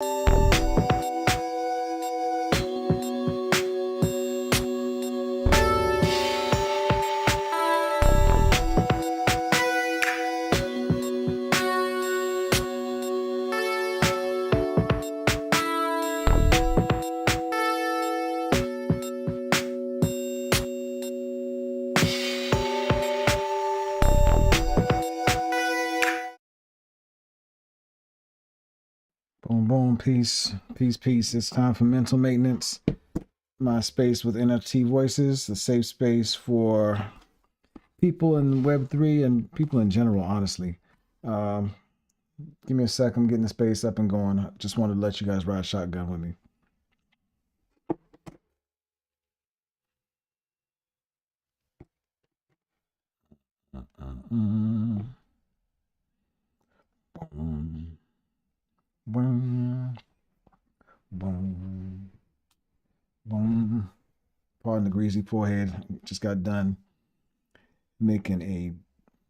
Boom, boom, peace, peace, peace. It's time for mental maintenance. My space with NFT voices, the safe space for people in Web3 and people in general, honestly. Give me a sec. I'm getting the space up and going. I just wanted to let you guys ride shotgun with me. Boom, boom, boom, boom. Pardon the greasy forehead. Just got done making a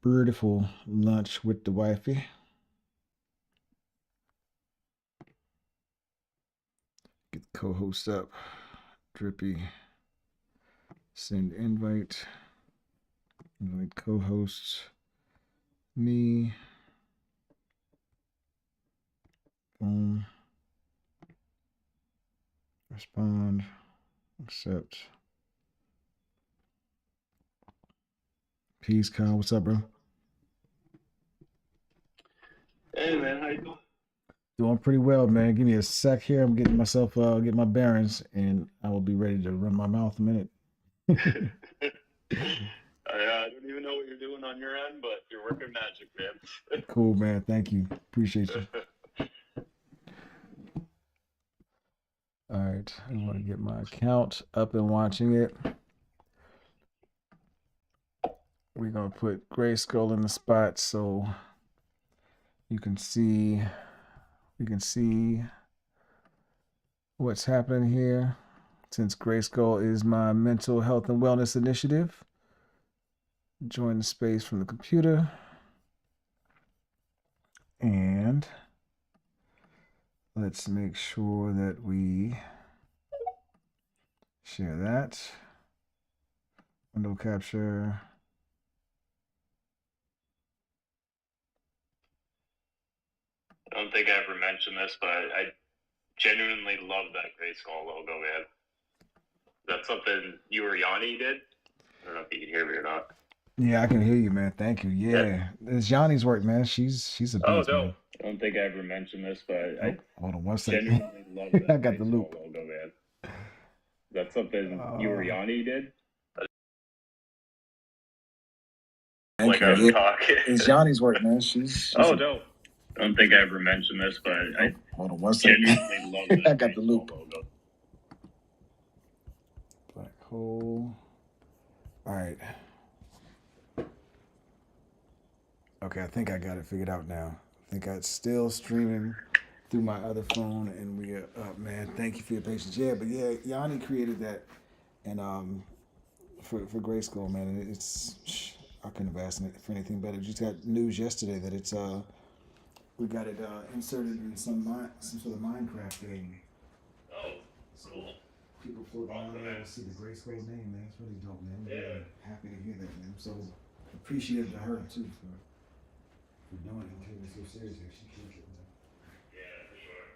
beautiful lunch with the wifey. Get the co-host up. Drippy. Send invite. Invite co-hosts. Me. Boom. Respond. Accept. Peace, Kyle. What's up, bro? Hey, man. How you doing? Doing pretty well, man. Give me a sec here. I'm getting myself, get my bearings, and I will be ready to run my mouth in a minute. I don't even know what you're doing on your end, but you're working magic, man. Cool, man. Thank you. Appreciate you. All right. I want to get my account up and watching it. We're going to put GRYSKLL in the spot so you can see, we can see what's happening here. Since GRYSKLL is my mental health and wellness initiative, join the space from the computer. And let's make sure that we share that. Window capture. I don't think I ever mentioned this, but I genuinely love that GRYSKLL logo, man. That's something you or Yanni did? I don't know if you can hear me or not. Yeah, I can hear you, man. Thank you. Yeah. It's Yanni's work, man. She's a beast, man. I don't think I ever mentioned this, but I hold on one second. genuinely love that I got the loop. logo, man. That's something you or Yanni did? Like I'm talking. It's Yanni's work, man. She's I don't think I ever mentioned this, but I hold on one second. genuinely love that I got the loop. logo. Black hole. All right. Okay, I think I got it figured out now. I think it's still streaming through my other phone, and we are up, man. Thank you for your patience. Yeah, but yeah, Yanni created that, and for GRYSKLL, man, it's I couldn't have asked for anything better. Just got news yesterday that it's we got it inserted in some sort of Minecraft game. Oh, cool. People float around there and see the GRYSKLL name, man. It's really dope, man. I'm really happy to hear that, man. So appreciative to her too for doing it and taking it so seriously. She killed it, man. Yeah, for sure.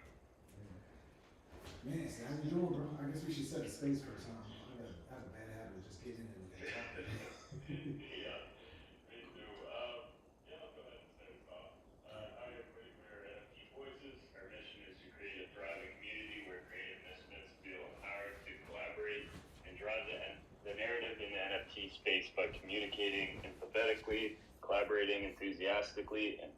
Man, so how you doing, bro? I guess we should set the space for a time. I have a bad habit of just getting in and talking. Yeah, me too. I'll go ahead and start us off. Hi, everybody. We're NFT Voices. Our mission is to create a thriving community where creative misfits feel empowered to collaborate and drive the narrative in the NFT space by communicating empathetically, collaborating enthusiastically, and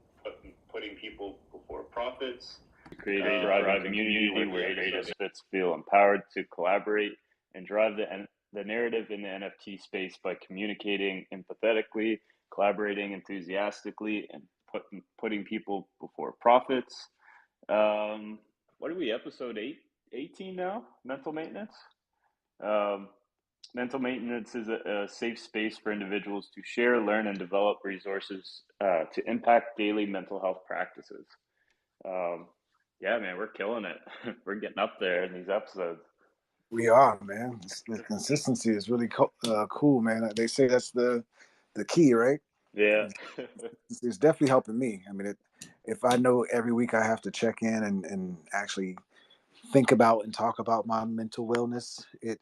putting people before profits. Create a thriving community where creative misfits feel empowered to collaborate and drive the narrative in the NFT space by communicating empathetically, collaborating enthusiastically, and putting people before profits. What are we, episode 18 now? Mental maintenance? Mental maintenance is a safe space for individuals to share, learn, and develop resources to impact daily mental health practices. Yeah, man, we're killing it. We're getting up there in these episodes. We are, man. The consistency is really cool, man. They say that's the key, right? Yeah. It's definitely helping me. I mean, if I know every week I have to check in and actually think about and talk about my mental wellness, it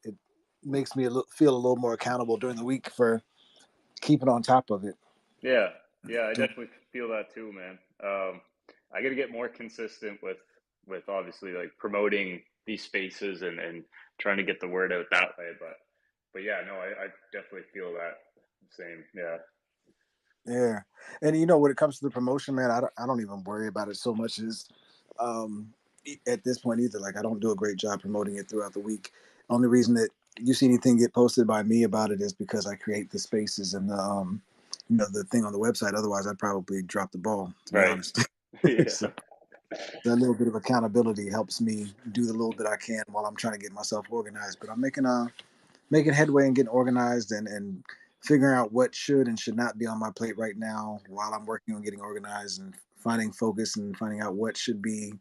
makes me feel a little more accountable during the week for keeping on top of it. Yeah, yeah, I definitely feel that too, man. I got to get more consistent with obviously like promoting these spaces and trying to get the word out that way. But yeah, no, I definitely feel that same. Yeah, Yeah, and when it comes to the promotion, man, I don't even worry about it so much as um, at this point either. Like I don't do a great job promoting it throughout the week. Only reason that you see anything get posted by me about it is because I create the spaces and the thing on the website. Otherwise, I'd probably drop the ball, to be right. honest. Yeah, So that little bit of accountability helps me do the little bit I can while I'm trying to get myself organized. But I'm making headway and getting organized and figuring out what should and should not be on my plate right now while I'm working on getting organized and finding focus and finding out what should be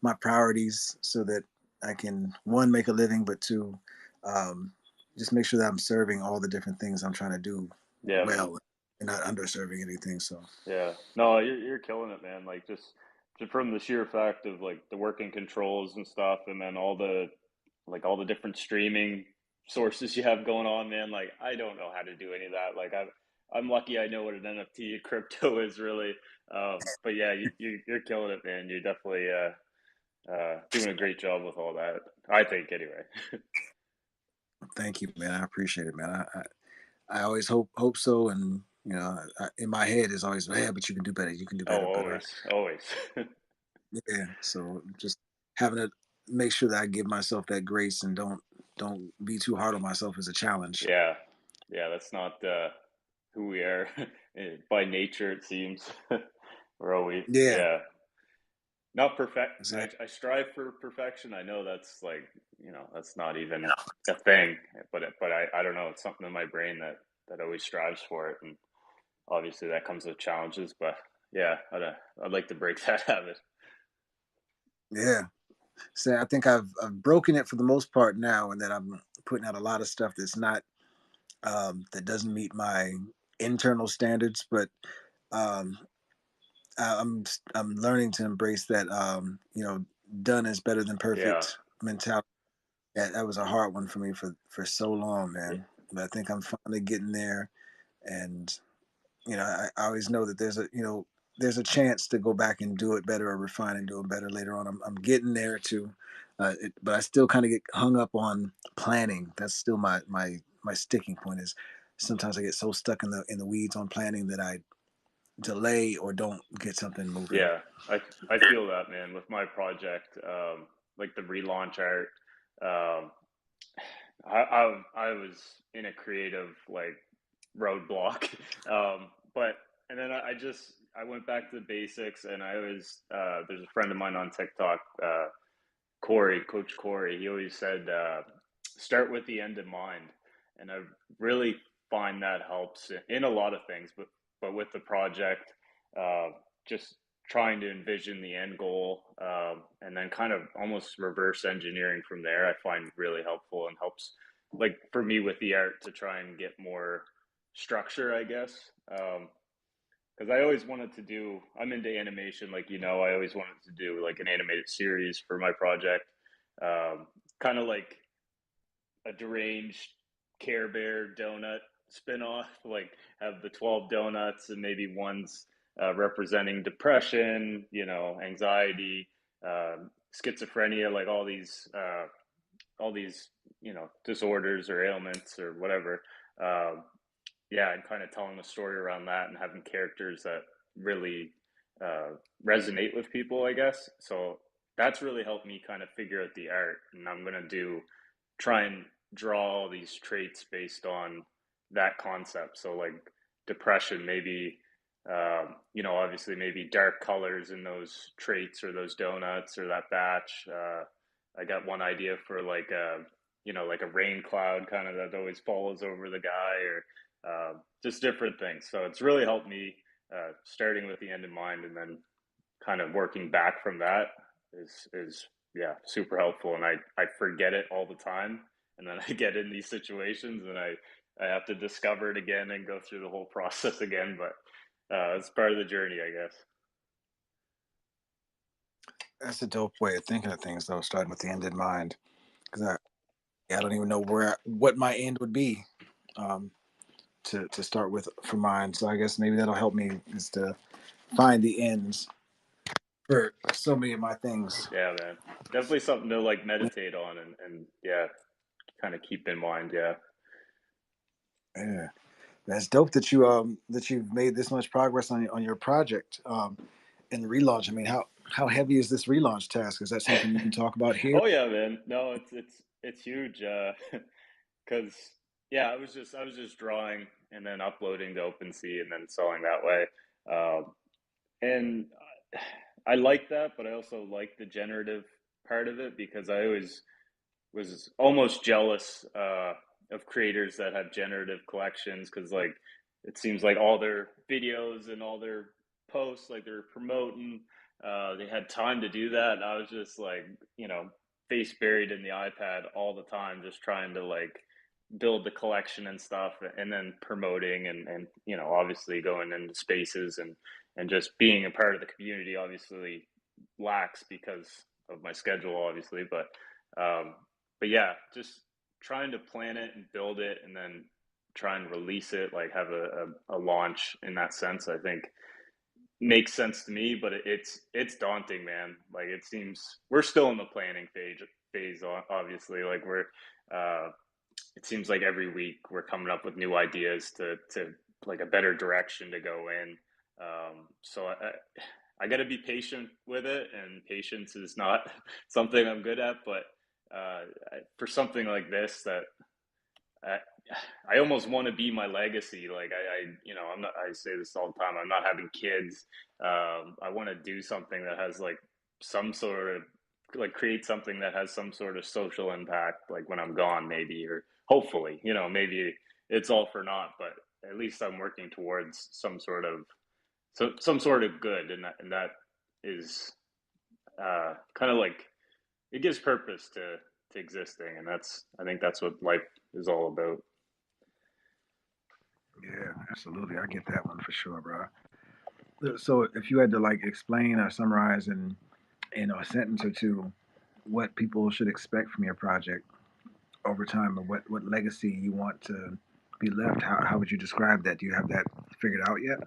my priorities so that I can one make a living, but two, um, just make sure that I'm serving all the different things I'm trying to do yeah, man. well and not underserving anything. So Yeah. No, you're killing it, man. Like just from the sheer fact of like the working controls and stuff, and then all the different streaming sources you have going on, man. Like I don't know how to do any of that. Like I'm lucky I know what an NFT crypto is really. But yeah, you're killing it, man. You're definitely doing a great job with all that. I think anyway. thank you, man. I appreciate it, man. I always hope so, and in my head is always, yeah, but you can do better. You can do Oh, better, but always, always. yeah. So just having to make sure that I give myself that grace and don't be too hard on myself is a challenge. Yeah, yeah. That's not who we are by nature. It seems we're always Yeah, yeah. Not perfect. exactly. I strive for perfection. I know that's like that's not even a thing. But I don't know. It's something in my brain that always strives for it, and obviously that comes with challenges. But yeah, I'd like to break that habit. Yeah. So I think I've broken it for the most part now, and that I'm putting out a lot of stuff that's not that doesn't meet my internal standards, but um, I'm learning to embrace that done is better than Yeah, perfect mentality. That was a hard one for me for so long, yeah, man. But I think I'm finally getting there, and I always know that there's a chance to go back and do it better or refine and do it better later on. I'm getting there too, but I still kind of get hung up on planning. That's still my sticking point. Is sometimes I get so stuck in the weeds on planning that I delay or don't get something moving. yeah. I feel that, man, with my project, like the relaunch art. Um, I was in a creative like roadblock. But and then I went back to the basics, and I was there's a friend of mine on TikTok, Coach Corey. He always said start with the end in mind, and I really find that helps in a lot of things, but with the project, uh, just trying to envision the end goal, and then kind of almost reverse engineering from there. I find really helpful and helps like for me with the art to try and get more structure, I guess. Because I always wanted to do, I'm into animation, like I always wanted to do like an animated series for my project, um, kind of like a deranged Care Bear donut spinoff, like have the 12 donuts and maybe one's representing depression, anxiety, schizophrenia, like all these, disorders or ailments or whatever. Um, yeah, and kind of telling a story around that and having characters that really uh, resonate with people, I guess. So that's really helped me kind of figure out the art, and I'm gonna try and draw all these traits based on that concept. So like depression, maybe obviously maybe dark colors in those traits or those donuts or that batch. I got one idea for like like a rain cloud kind of that always follows over the guy, or just different things. So it's really helped me starting with the end in mind and then kind of working back from that. is yeah, super helpful. And I forget it all the time, and then I get in these situations and I have to discover it again and go through the whole process again. But it's part of the journey, I guess. That's a dope way of thinking of things, though, starting with the end in mind. Because I don't even know what my end would be, um, to start with for mine. So I guess maybe that'll help me is to find the ends for so many of my things. Yeah, man. Definitely something to like meditate on and yeah, kind of keep in mind. Yeah. Yeah, that's dope that you've made this much progress on your project, and the relaunch. I mean, how heavy is this relaunch task? Is that something you can talk about here? Oh yeah, man. No, it's huge. Because yeah, I was just drawing and then uploading to OpenSea and then selling that way. And I like that, but I also like the generative part of it because I always was almost jealous of creators that have generative collections because like it seems like all their videos and all their posts like they're promoting they had time to do that and I was just like face buried in the iPad all the time just trying to like build the collection and stuff and then promoting and obviously going into spaces and just being a part of the community obviously lacks because of my schedule obviously um but yeah, just trying to plan it and build it and then try and release it, like have a launch in that sense, I think makes sense to me, but it's daunting, man. Like it seems we're still in the planning phase obviously. Like we're uh it seems like every week we're coming up with new ideas to like a better direction to go in. So I got to be patient with it, and patience is not something I'm good at. But for something like this, that I, I almost want to be my legacy. Like I'm not. I say this all the time. I'm not having kids. I want to do something that has like some sort of like create something that has some sort of social impact. Like when I'm gone, maybe or hopefully, maybe it's all for naught. But at least I'm working towards some sort of good, and that is kind of like it gives purpose to existing, and that's I think that's what life is all about. Yeah, absolutely. I get that one for sure, bro. So if you had to like explain or summarize in a sentence or two what people should expect from your project over time and what legacy you want to be left, how would you describe that? Do you have that figured out yet?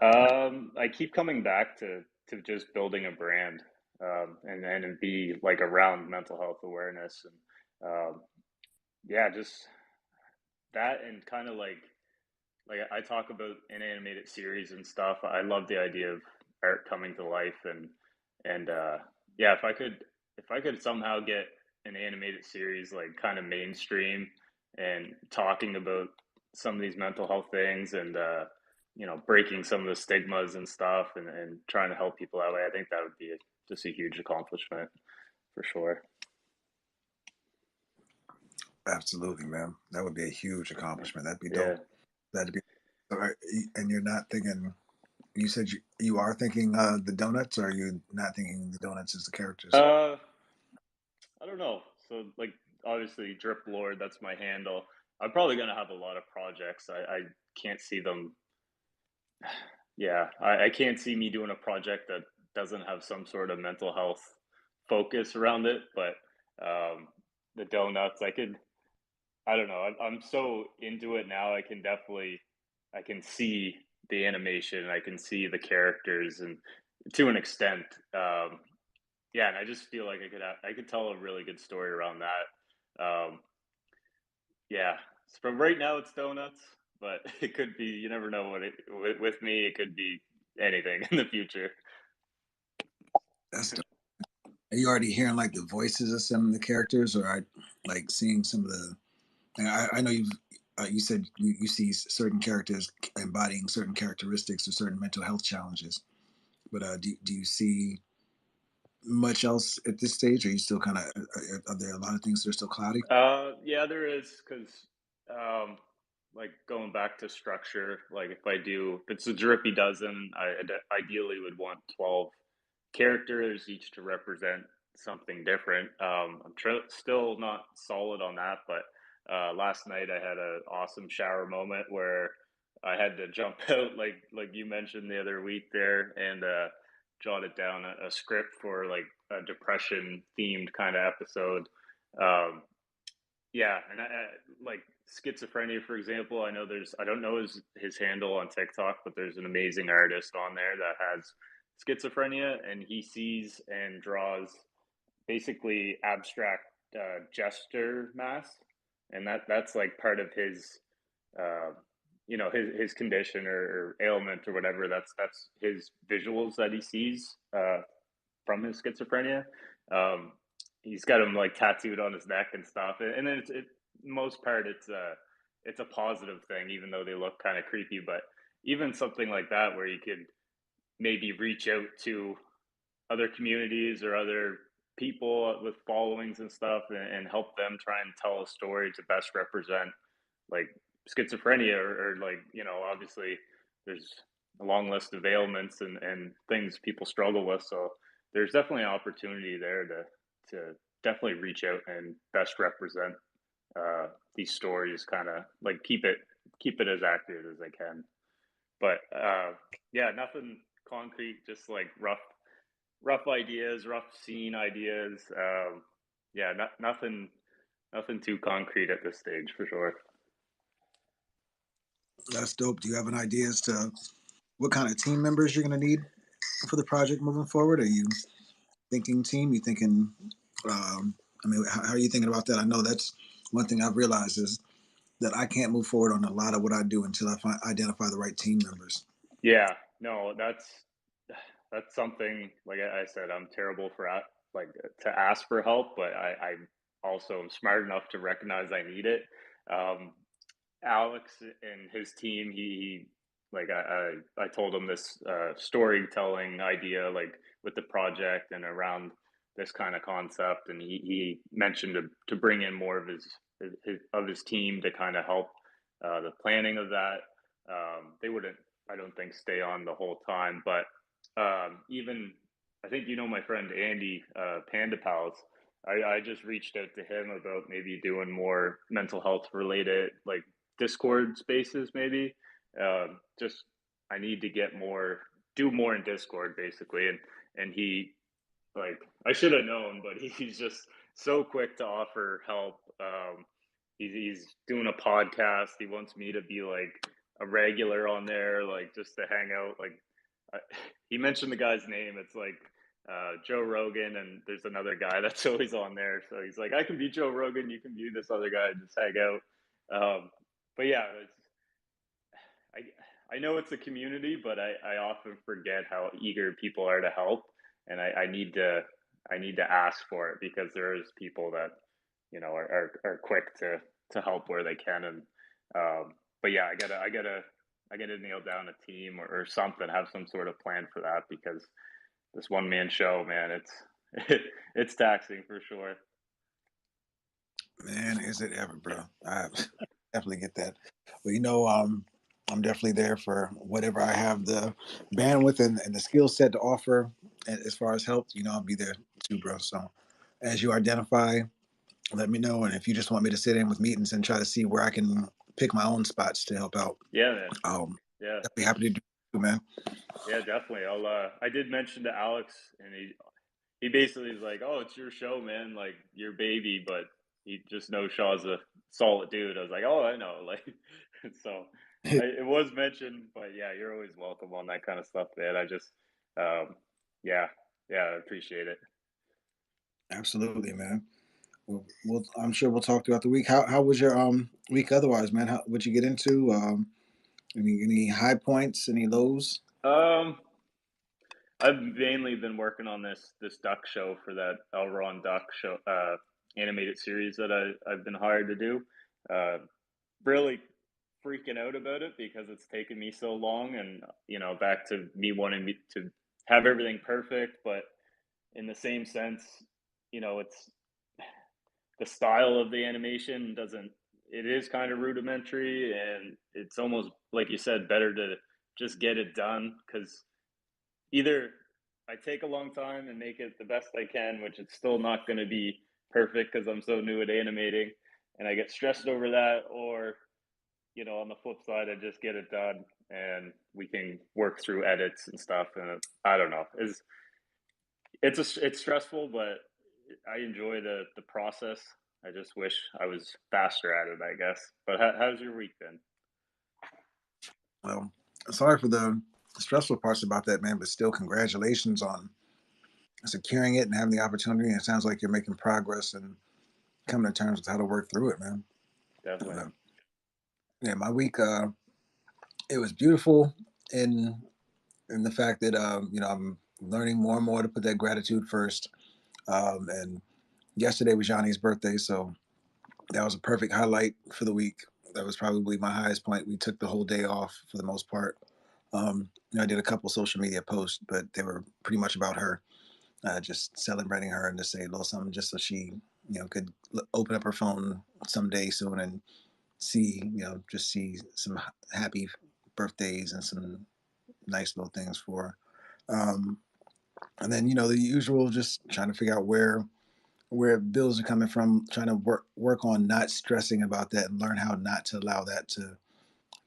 I keep coming back to just building a brand, and be like around mental health awareness and yeah, just that and kind of like I talk about an animated series and stuff. I love the idea of art coming to life and yeah, if I could somehow get an animated series like kind of mainstream and talking about some of these mental health things and breaking some of the stigmas and stuff and trying to help people that way, I think that would be just a huge accomplishment for sure. Absolutely, man. That would be a huge accomplishment. That'd be Yeah. dope. That'd be. And you're not thinking. You said you are thinking the donuts, or are you not thinking the donuts as the characters? Uh, I don't know. So like obviously Drip Lord, that's my handle. I'm probably gonna have a lot of projects. I can't see them. Yeah, I can't see me doing a project that doesn't have some sort of mental health focus around it. But the donuts, I don't know. I'm so into it now. I can see the animation. I can see the characters, and to an extent, yeah. And I just feel like I could tell a really good story around that. Yeah. So right now it's donuts, but it could be. You never know what with me. It could be anything in the future. That's dope. Are you already hearing like the voices of some of the characters, or like seeing some of the? And I know you said you see certain characters embodying certain characteristics or certain mental health challenges, but do you see much else at this stage? Are you still kind of are there a lot of things that are still cloudy? Yeah, there is because, um, like going back to structure, like if it's a drippy dozen, ideally would want 12 characters, each to represent something different. Still not solid on that, but last night I had an awesome shower moment where I had to jump out, like you mentioned the other week there, and jotted down a script for like a depression themed kind of episode. Um, yeah, and like schizophrenia, for example. I know I don't know his handle on TikTok, but there's an amazing artist on there that has schizophrenia, and he sees and draws basically abstract gesture masks, and that's like part of his, uh, his condition or ailment or whatever. That's his visuals that he sees from his schizophrenia. Um, he's got them like tattooed on his neck and stuff, and then most part it's a positive thing, even though they look kind of creepy. But even something like that, where you could maybe reach out to other communities or other people with followings and stuff, and help them try and tell a story to best represent like schizophrenia or like obviously there's a long list of ailments and things people struggle with, so there's definitely an opportunity there to definitely reach out and best represent these stories, kind of like keep it as accurate as I can. But yeah, nothing concrete, just like rough ideas, rough scene ideas. Yeah, nothing too concrete at this stage for sure. That's dope. Do you have an idea as to what kind of team members you're going to need for the project moving forward? Are you thinking team? You thinking? I mean, how are you thinking about that? I know that's one thing I've realized is that I can't move forward on a lot of what I do until identify the right team members. Yeah, no, that's something, like I said, I'm terrible for like to ask for help, but I also am smart enough to recognize I need it. Um, Alex and his team, he like I told him this storytelling idea, like with the project and around this kind of concept, and he mentioned to bring in more of his team to kind of help the planning of that. They wouldn't, I don't think, stay on the whole time, but even I think my friend Andy, Panda Pals. I just reached out to him about maybe doing more mental health related, like Discord spaces, maybe. Just I need to do more in Discord, basically, and he, like, I should have known, but he's just so quick to offer help. He's doing a podcast. He wants me to be like a regular on there, like just to hang out. Like, I, he mentioned the guy's name. It's like Joe Rogan, and there's another guy that's always on there. So he's like, I can be Joe Rogan, you can be this other guy, just hang out. But yeah, I know it's a community, but I often forget how eager people are to help, and I need to ask for it, because there is people that are quick to help where they can. And but yeah, I gotta nail down a team, or something, have some sort of plan for that, because this one man show, man, it's taxing for sure. Man, is it ever, bro? I definitely get that. Well, I'm definitely there for whatever I have the bandwidth and the skill set to offer as far as help. I'll be there too, bro. So as you identify, let me know. And if you just want me to sit in with meetings and try to see where I can pick my own spots to help out, Yeah, man. um, Yeah, definitely happy to do it, man. yeah, definitely. I did mention to Alex, and he basically is like, "Oh, it's your show, man, like your baby," but he just knows Shaw's a solid dude. I was like, "Oh, I know." Like, so it was mentioned, but yeah, you're always welcome on that kind of stuff, man. Um, yeah, yeah, I appreciate it. Absolutely, man. I'm sure we'll talk throughout the week. How was your week otherwise, man? What'd you get into? Any high points? Any lows? Um, I've mainly been working on this duck show for that Elron Duck show, animated series that I've been hired to do. Uh, Really freaking out about it, because it's taken me so long, and back to me wanting me to have everything perfect, but in the same sense, it's the style of the animation doesn't it is kind of rudimentary, and it's almost, like you said, better to just get it done, because either I take a long time and make it the best I can, which it's still not going to be perfect because I'm so new at animating, and I get stressed over that. Or on the flip side, I just get it done, and we can work through edits and stuff. And I don't know, it's stressful, but I enjoy the process. I just wish I was faster at it, I guess. But how's your week been? Well, sorry for the stressful parts about that, man, but still, congratulations on securing it and having the opportunity. And it sounds like you're making progress and coming to terms with how to work through it, man. Definitely. Uh, yeah, my week, it was beautiful in in the fact that I'm learning more and more to put that gratitude first. And yesterday was Johnny's birthday, so that was a perfect highlight for the week. That was probably my highest point. We took the whole day off for the most part. I did a couple social media posts, but they were pretty much about her, just celebrating her and just say a little something, just so she, could open up her phone someday soon and see, just see some happy birthdays and some nice little things for her. And then the usual, just trying to figure out where bills are coming from, trying to work on not stressing about that and learn how not to allow that to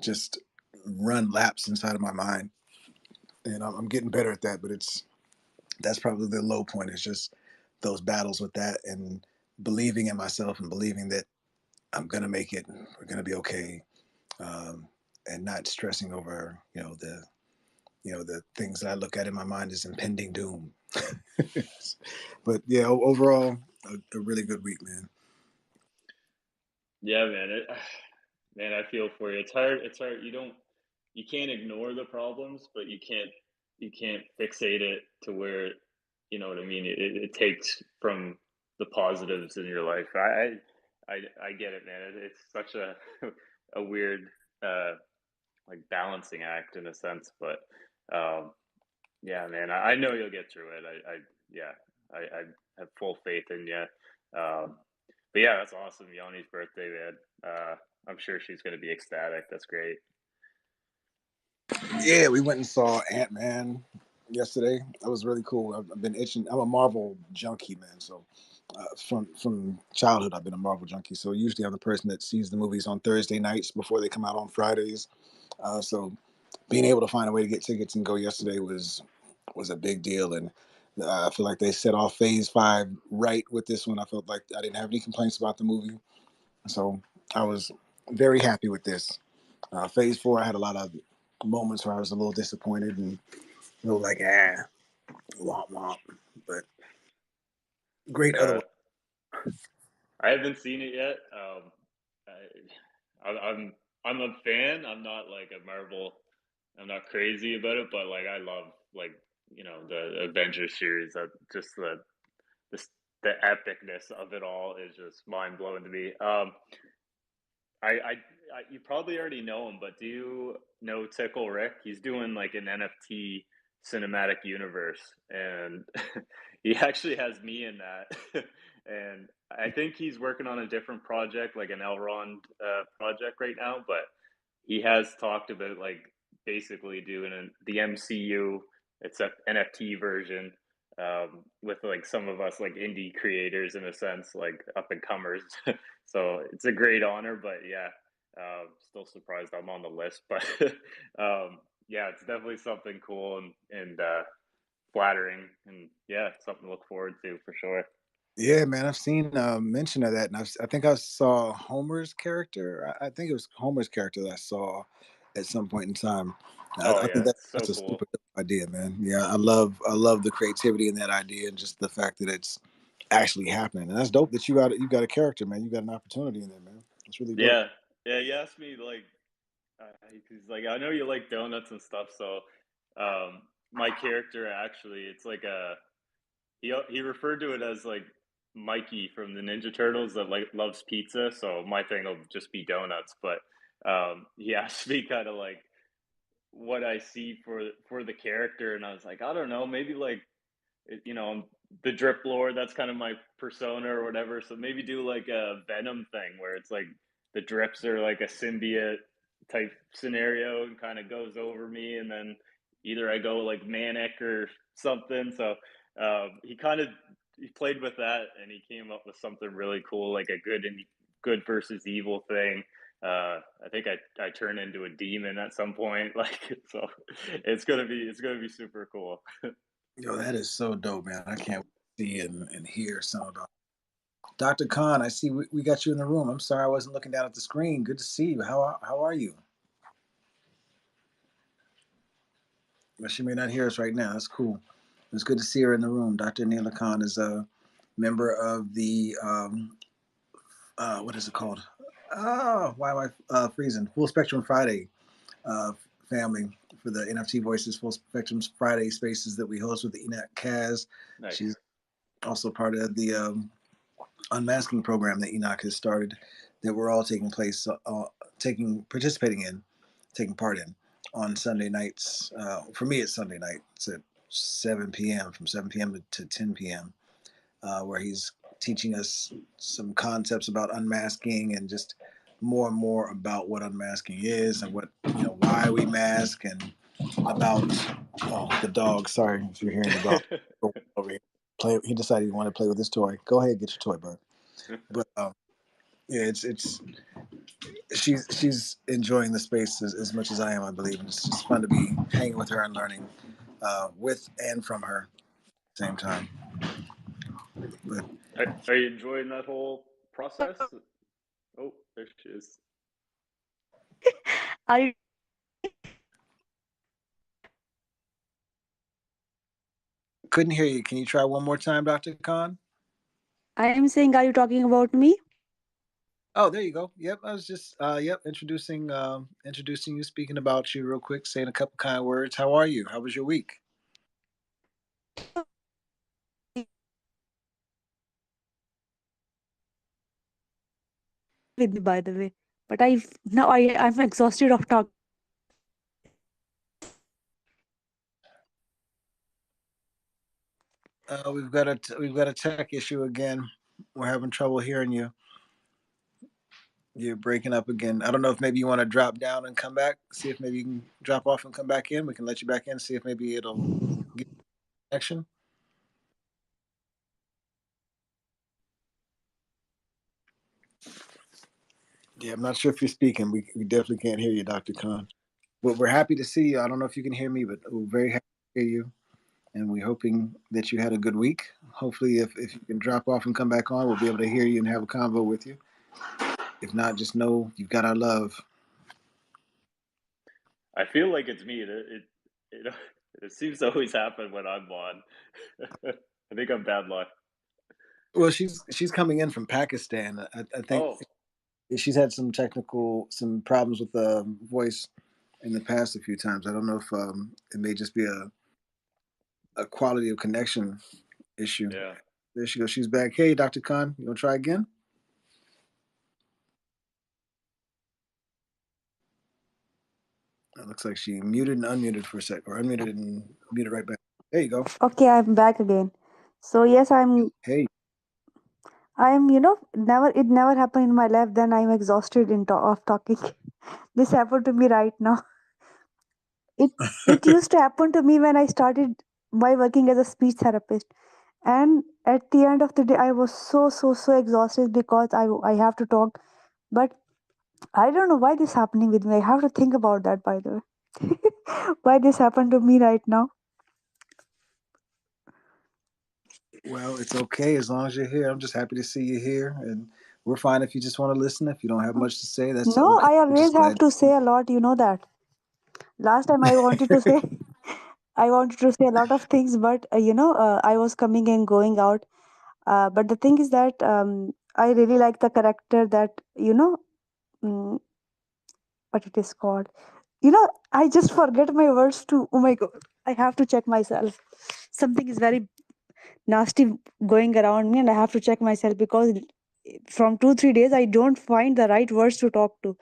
just run laps inside of my mind. And I'm getting better at that, but that's probably the low point. Is just those battles with that and believing in myself and believing that I'm gonna make it. We're gonna be okay, and not stressing over the things that I look at in my mind as impending doom. But yeah, overall, a really good week, man. Yeah, man. Man, I feel for you. It's hard. It's hard. You can't ignore the problems, but you can't fixate it to where, you know what I mean. It takes from the positives in your life. I get it, man. It's such a a weird uh like balancing act in a sense, but um yeah, man. I know you'll get through it. Yeah, I have full faith in you. Um, but yeah, that's awesome. Yoni's birthday, man. I'm sure she's gonna be ecstatic. That's great. Yeah, we went and saw Ant Man yesterday. That was really cool. I've been itching. I'm a Marvel junkie, man. So from childhood, I've been a Marvel junkie. So usually, I'm the person that sees the movies on Thursday nights before they come out on Fridays. So being able to find a way to get tickets and go yesterday was a big deal. And I feel like they set off Phase Five right with this one. I felt like I didn't have any complaints about the movie, so I was very happy with this. Phase Four, I had a lot of moments where I was a little disappointed and a little like, womp womp, but great Uh, otherwise. I haven't seen it yet. I'm a fan. I'm not like a Marvel. I'm not crazy about it, but like I love like the Avengers series. That just the the epicness of it all is just mind blowing to me. You probably already know him, but do you know Tickle Rick? He's doing like an NFT cinematic universe, and he actually has me in that. And I think he's working on a different project, like an Elrond project right now. But he has talked about like basically doing the MCU. It's a NFT version with like some of us like indie creators in a sense, like up and comers. So it's a great honor, but yeah, still surprised I'm on the list. But yeah, it's definitely something cool and flattering, and yeah, something to look forward to for sure. Yeah, man, I've seen mention of that, and I think I saw Homer's character. I think it was Homer's character that I saw at some point in time. Oh I think yeah, it's so that's a cool. super dope idea, man. Yeah, I love the creativity in that idea and just the fact that it's actually happening. And that's dope that you got a character, man. You got an opportunity in there, man. It's really dope. Yeah, yeah. He asked me like, he's like, I know you like donuts and stuff, so my character actually, it's like he referred to it as like Mikey from the Ninja Turtles that like loves pizza. So my thing will just be donuts. But he asked me kind of like what I see for the character, and I was like, I don't know, maybe like I'm the drip lord. That's kind of my persona or whatever. So maybe do like a Venom thing where it's like the drips are like a symbiote type scenario and kind of goes over me, and then either I go like manic or something. So he played with that and he came up with something really cool, like a good versus evil thing. I think I turn into a demon at some point. Like so, it's gonna be super cool. Yo, that is so dope, man. I can't wait to see and hear some about Dr. Khan. I see we got you in the room. I'm sorry I wasn't looking down at the screen. Good to see you. How are you? Well, she may not hear us right now. That's cool. It's good to see her in the room. Dr. Neela Khan is a member of the what is it called? Oh, why am I freezing? Full Spectrum Friday uh, family for the NFT Voices Full Spectrum Friday spaces that we host with Enoch Kaz. Nice. She's also part of the unmasking program that Enoch has started, that we're all participating in, taking part in on Sunday nights. For me, it's Sunday night. It's at 7 p.m. from 7 p.m. to 10 p.m. Where he's teaching us some concepts about unmasking and just more and more about what unmasking is and what why we mask and about the dog. Sorry if you're hearing the dog over here. He decided he wanted to play with his toy. Go ahead, get your toy, bud. But yeah, it's she's enjoying the space as much as I am, I believe, and it's just fun to be hanging with her and learning with and from her at the same time. But Are you enjoying that whole process? Oh, there she is. Are you? couldn't hear you. Can you try one more time, Dr. Khan? I am saying, are you talking about me? Oh, there you go. Yep, I was just introducing you, speaking about you real quick, saying a couple kind words. How are you? How was your week? With me, by the way. But I'm exhausted of talking. We've got a tech issue again. We're having trouble hearing you. You're breaking up again. I don't know if maybe you want to drop down and come back. See if maybe you can drop off and come back in. We can let you back in. See if maybe it'll get connection. Yeah, I'm not sure if you're speaking. We definitely can't hear you, Dr. Khan. But we're happy to see you. I don't know if you can hear me, but we're very happy to hear you. And we're hoping that you had a good week. Hopefully, if you can drop off and come back on, we'll be able to hear you and have a convo with you. If not, just know you've got our love. I feel like it's me. It, it seems to always happen when I'm on. I think I'm bad luck. Well, she's coming in from Pakistan. I think Oh, she's had some problems with the voice in the past a few times. I don't know if it may just be a quality of connection issue. yeah. There she goes. She's back. Hey, Dr. Khan, you want to try again? It looks like she muted and unmuted for a sec, or unmuted and muted right back. There you go. Okay, I'm back again. So yes, Hey, it never happened in my life. Then I'm exhausted of talking. This happened to me right now. It it used to happen to me when I started by working as a speech therapist. And at the end of the day, I was so exhausted because I have to talk. But I don't know why this happening with me. I have to think about that, by the way. Why this happened to me right now? well, it's okay as long as you're here. I'm just happy to see you here, and we're fine if you just want to listen. If you don't have much to say, that's No, okay. I We're always just have glad. to say a lot. You know that. Last time I wanted to say, I wanted to say a lot of things, but I was coming and going out. But the thing is that I really like the character that mm, what it is called. I just forget my words too. Oh my god, I have to check myself. Something is very nasty going around me, and I have to check myself because from 2 3 days I don't find the right words to talk to.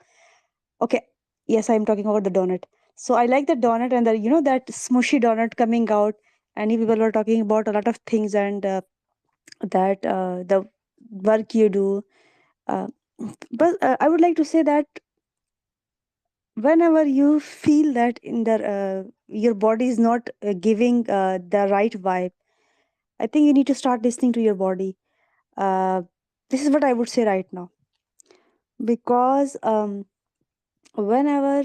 Okay, yes, I'm talking about the donut. So I like the donut and the that smushy donut coming out, and people were talking about a lot of things and that the work you do. Uh, but I would like to say that whenever you feel that in the your body is not giving the right vibe, I think you need to start listening to your body. uh, this is what I would say right now, because whenever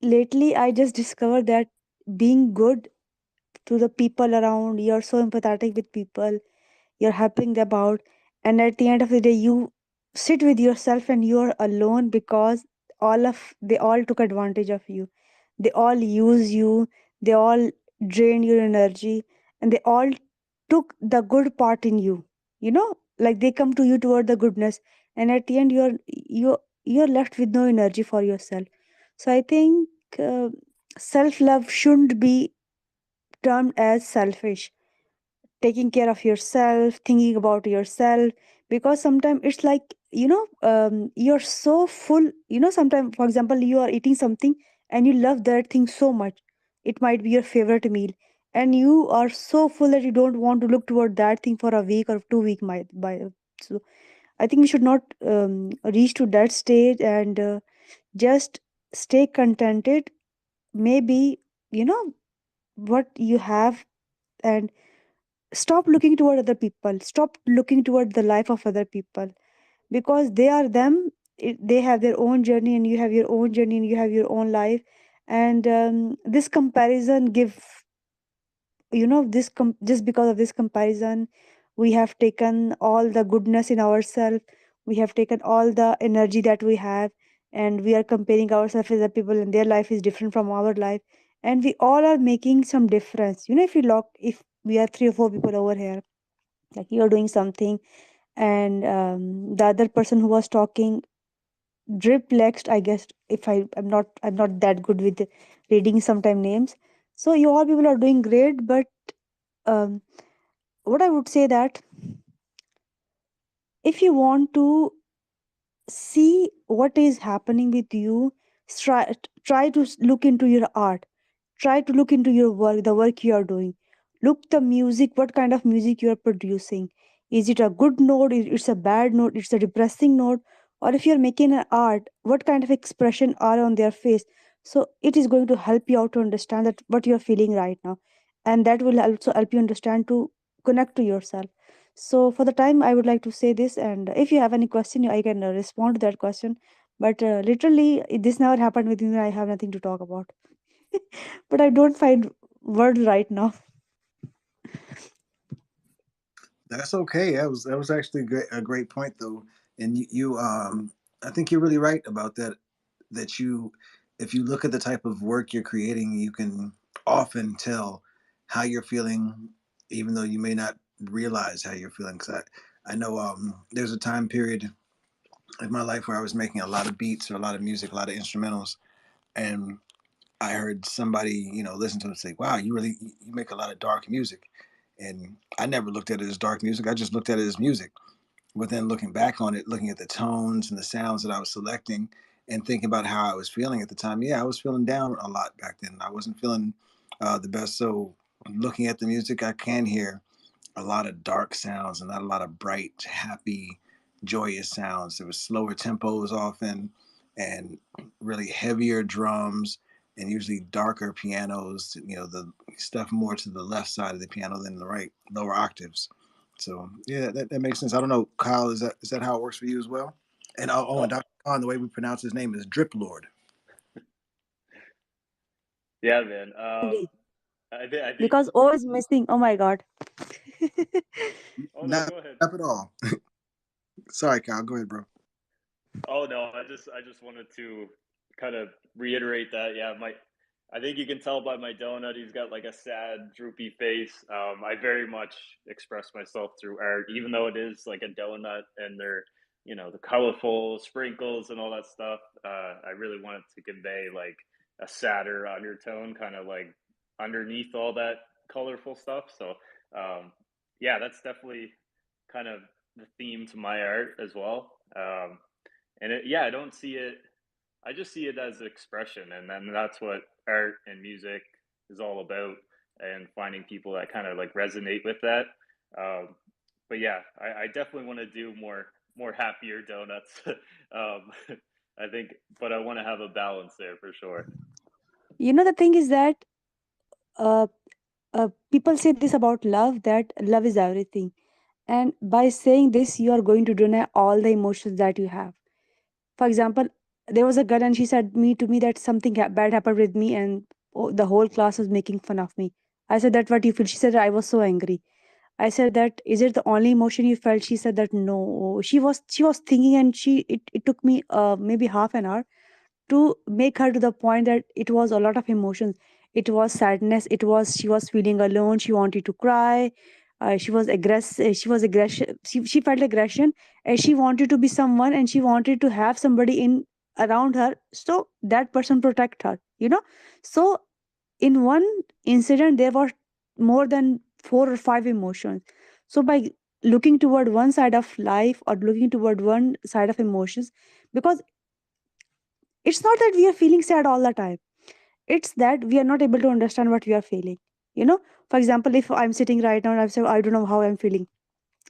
lately I just discovered that being good to the people around, you're so empathetic with people, you're helping them out, and at the end of the day you sit with yourself and you're alone, because they all took advantage of you, they all use you, they all drain your energy, and they all took the good part in you, you know, like they come to you toward the goodness, and at the end you're left with no energy for yourself. So I think self love shouldn't be termed as selfish, taking care of yourself, thinking about yourself, because sometimes it's like, you're so full, sometimes, for example, you are eating something and you love that thing so much, it might be your favorite meal, and you are so full that you don't want to look toward that thing for a week or 2 week might by. So I think we should not reach to that stage, and just stay contented, maybe, you know what you have, and stop looking toward other people, stop looking toward the life of other people, because they are them. They have their own journey and you have your own journey and you have your own life, and this comparison give, just because of this comparison, we have taken all the goodness in ourselves, we have taken all the energy that we have, and we are comparing ourselves with the people, and their life is different from our life, and we all are making some difference. If we are three or four people over here, like you're doing something, and the other person who was talking drip next, I guess, if I'm not that good with reading sometime names. So you all people are doing great, but um, what I would say that if you want to see what is happening with you, try to look into your art, try to look into your work, the work you are doing, look the music, what kind of music you are producing. Is it a good note, it's a bad note, it's a depressing note, or if you're making an art, what kind of expression are on their face. So it is going to help you out to understand that what you're feeling right now, and that will also help you understand to connect to yourself. So for the time, I would like to say this, and if you have any question, I can respond to that question. But literally, this never happened with me. I have nothing to talk about. But I don't find word right now. That's okay. That was actually a great point though, and I think you're really right about that. That you, if you look at the type of work you're creating, you can often tell how you're feeling, even though you may not realize how you're feeling. Because I know there's a time period in my life where I was making a lot of beats or a lot of music, a lot of instrumentals, and I heard somebody, listen to it and say, "Wow, you make a lot of dark music," and I never looked at it as dark music. I just looked at it as music. But then looking back on it, looking at the tones and the sounds that I was selecting, and thinking about how I was feeling at the time, yeah, I was feeling down a lot back then. I wasn't feeling the best. So looking at the music, I can hear a lot of dark sounds and not a lot of bright, happy, joyous sounds. There was slower tempos often, and really heavier drums, and usually darker pianos. The stuff more to the left side of the piano than the right, lower octaves. So yeah, that makes sense. I don't know, Kyle, is that how it works for you as well? And and Oh, Dr. Khan, the way we pronounce his name is Drip Lord. yeah, man. Indeed. I think. Because O is missing. Oh my God. Oh no, Not go ahead. up at all. Sorry, Kyle. Go ahead, bro. Oh no, I just wanted to kind of reiterate that. Yeah, I think you can tell by my donut. He's got like a sad, droopy face. I very much express myself through art, even though it is like a donut and they're, the colorful sprinkles and all that stuff. I really wanted to convey like a sadder undertone, kind of like underneath all that colorful stuff. So, yeah, that's definitely kind of the theme to my art as well. And yeah, I don't see it. I just see it as expression, and then that's what art and music is all about, and finding people that kind of like resonate with that. Um, but yeah, I definitely want to do more happier donuts. um, I think, but I want to have a balance there for sure. The thing is that uh, people say this about love, that love is everything. And by saying this, you are going to deny all the emotions that you have. For example, there was a girl and she said to me that something bad happened with me, and the whole class was making fun of me. I said, that what you feel? She said, I was so angry. I said, that is it the only emotion you felt? She said that no. She was thinking, and it took me maybe half an hour to make her to the point that it was a lot of emotions. It was sadness. It was she was feeling alone. She wanted to cry. She was aggressive. She was aggression. She felt aggression, and she wanted to be someone, and she wanted to have somebody in around her, so that person protect her. So in one incident there were more than 4 or 5 emotions. So by looking toward one side of life or looking toward one side of emotions, because it's not that we are feeling sad all the time, it's that we are not able to understand what we are feeling. For example, if I'm sitting right now and I say I don't know how I'm feeling,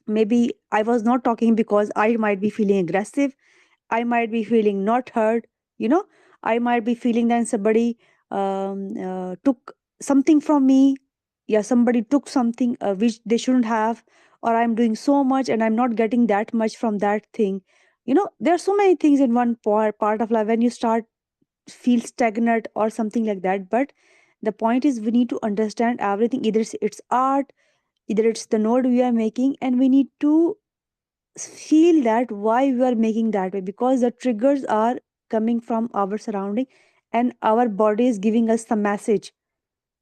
maybe I was not talking because I might be feeling aggressive, I might be feeling not heard. you know I might be feeling that somebody took something from me. Yeah, somebody took something which they shouldn't have, or I'm doing so much and I'm not getting that much from that thing. There are so many things in one part of life when you start feel stagnant or something like that. But the point is we need to understand everything. Either it's art, either it's the node we are making, and we need to feel that why we are making that way, because the triggers are coming from our surrounding, and our body is giving us the message.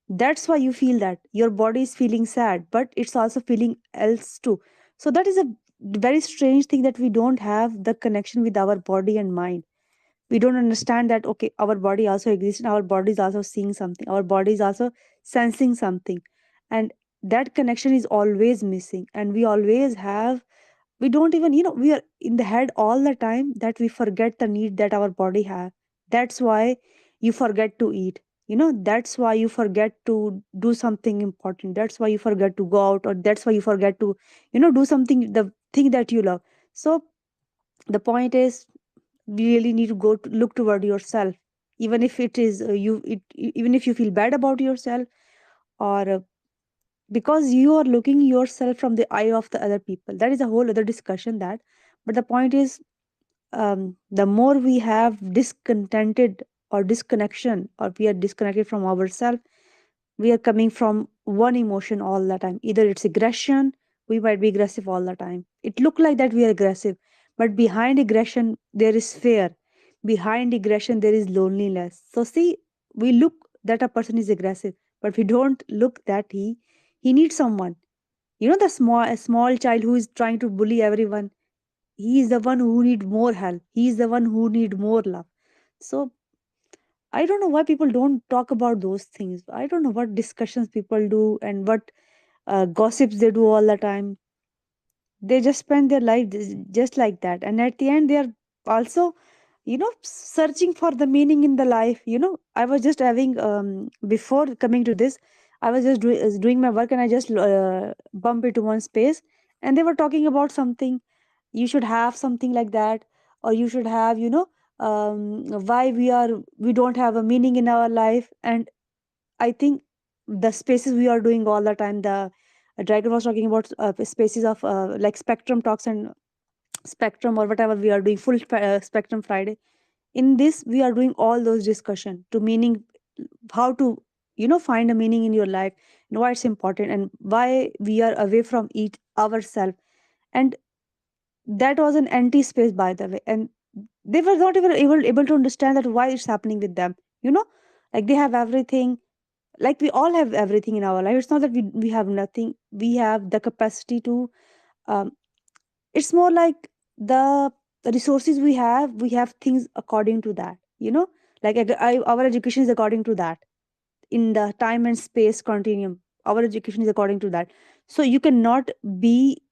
That's why you feel that your body is feeling sad, but it's also feeling else too. So that is a very strange thing, that we don't have the connection with our body and mind. We don't understand that okay, our body also exists, and our body is also seeing something, our body is also sensing something. And that connection is always missing, and we always have, we don't even, we are in the head all the time, that we forget the need that our body have. That's why you forget to eat. That's why you forget to do something important. That's why you forget to go out, or that's why you forget to do something, the thing that you love. So the point is, we really need to look toward yourself, even if it is even if you feel bad about yourself, or because you are looking yourself from the eye of the other people. That is a whole other discussion. That But the point is, the more we have discontented or disconnection, or we are disconnected from ourselves, we are coming from one emotion all the time. Either it's aggression, we might be aggressive all the time. It look like that we are aggressive, but behind aggression there is fear. Behind aggression there is loneliness. So see, we look that a person is aggressive, but we don't look that he needs someone. The small child who is trying to bully everyone, he is the one who need more help, he is the one who need more love. So I don't know why people don't talk about those things. I don't know what discussions people do, and what gossips they do all the time. They just spend their life just like that, and at the end they are also searching for the meaning in the life. I was just having before coming to this, I was just doing my work, and I just bump into one space, and they were talking about something. You should have something like that, or you should have, why we don't have a meaning in our life. And I think the spaces we are doing all the time, the dragon was talking about spaces of like spectrum talks and spectrum, or whatever we are doing, full spectrum Friday. In this we are doing all those discussion to meaning, how to find a meaning in your life, and why it's important, and why we are away from each ourselves. And that was an empty space, by the way, and they were not even able to understand that why it's happening with them. you know like they have everything, like we all have everything in our life. It's not that we have nothing. We have the capacity to um, it's more like the resources we have things according to that. Like our education is according to that. In the time and space continuum, our education is according to that. So you cannot be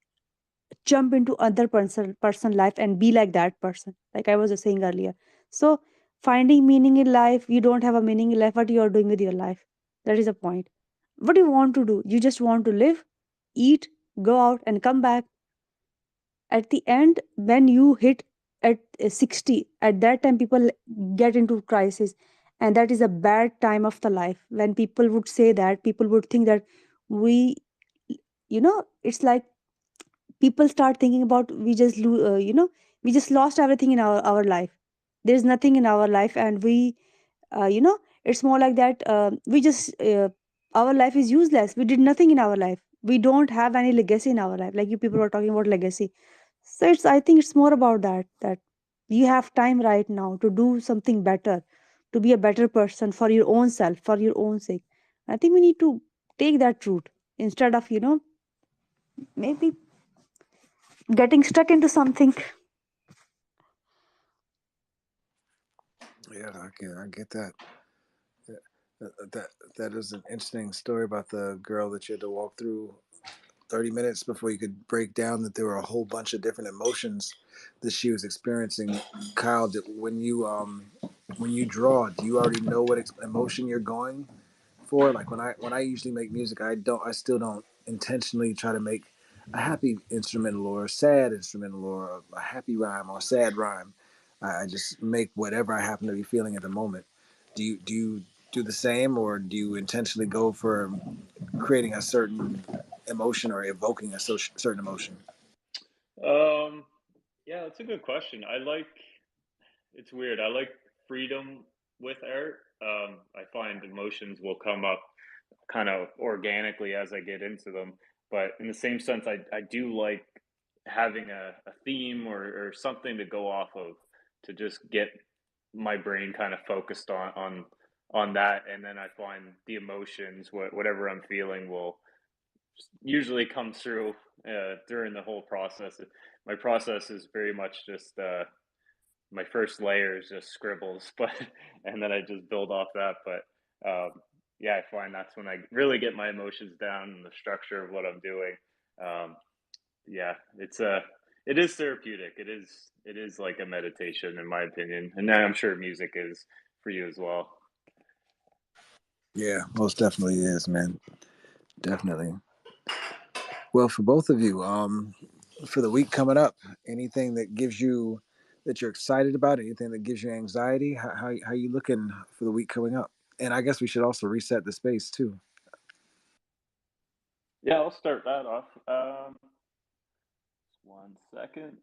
jump into other person life and be like that person, like I was just saying earlier. So finding meaning in life, you don't have a meaning in life, what you are doing with your life? That is the point. What do you want to do? You just want to live, eat, go out and come back. At the end, when you hit at 60. At that time people get into crisis, and that is a bad time of the life. When people would say that, people would think that we, it's like people start thinking about we just we just lost everything in our life. There's nothing in our life, and we, it's more like that, we just our life is useless, we did nothing in our life, we don't have any legacy in our life, like you people were talking about legacy. So it's, I think it's more about that you have time right now to do something better, to be a better person for your own self, for your own sake. I think we need to take that route instead of, maybe getting stuck into something. Yeah, I get that. That that is an interesting story about the girl that you had to walk through 30 minutes before you could break down that there were a whole bunch of different emotions that she was experiencing. Kyle, when you draw, do you already know what emotion you're going for? Like when I usually make music, I still don't intentionally try to make a happy instrumental or a sad instrumental or a happy rhyme or a sad rhyme. I just make whatever I happen to be feeling at the moment. Do you do the same, or do you intentionally go for creating a certain emotion or evoking a certain emotion? Um, yeah, that's a good question. It's weird. I like freedom with art. I find emotions will come up kind of organically as I get into them. But in the same sense, I do like having a theme or something to go off of to just get my brain kind of focused on that. And then I find the emotions, whatever I'm feeling, will usually come through during the whole process. My process is very much just my first layer is just scribbles, but and then I just build off that. But yeah, I find that's when I really get my emotions down and the structure of what I'm doing. Um, yeah, it is therapeutic. It is like a meditation in my opinion, and I'm sure music is for you as well. Yeah, most definitely is, man. Definitely. Well, for both of you, for the week coming up, anything that gives you that you're excited about, anything that gives you anxiety, how you looking for the week coming up? And I guess we should also reset the space too. Yeah, I'll start that off. One second.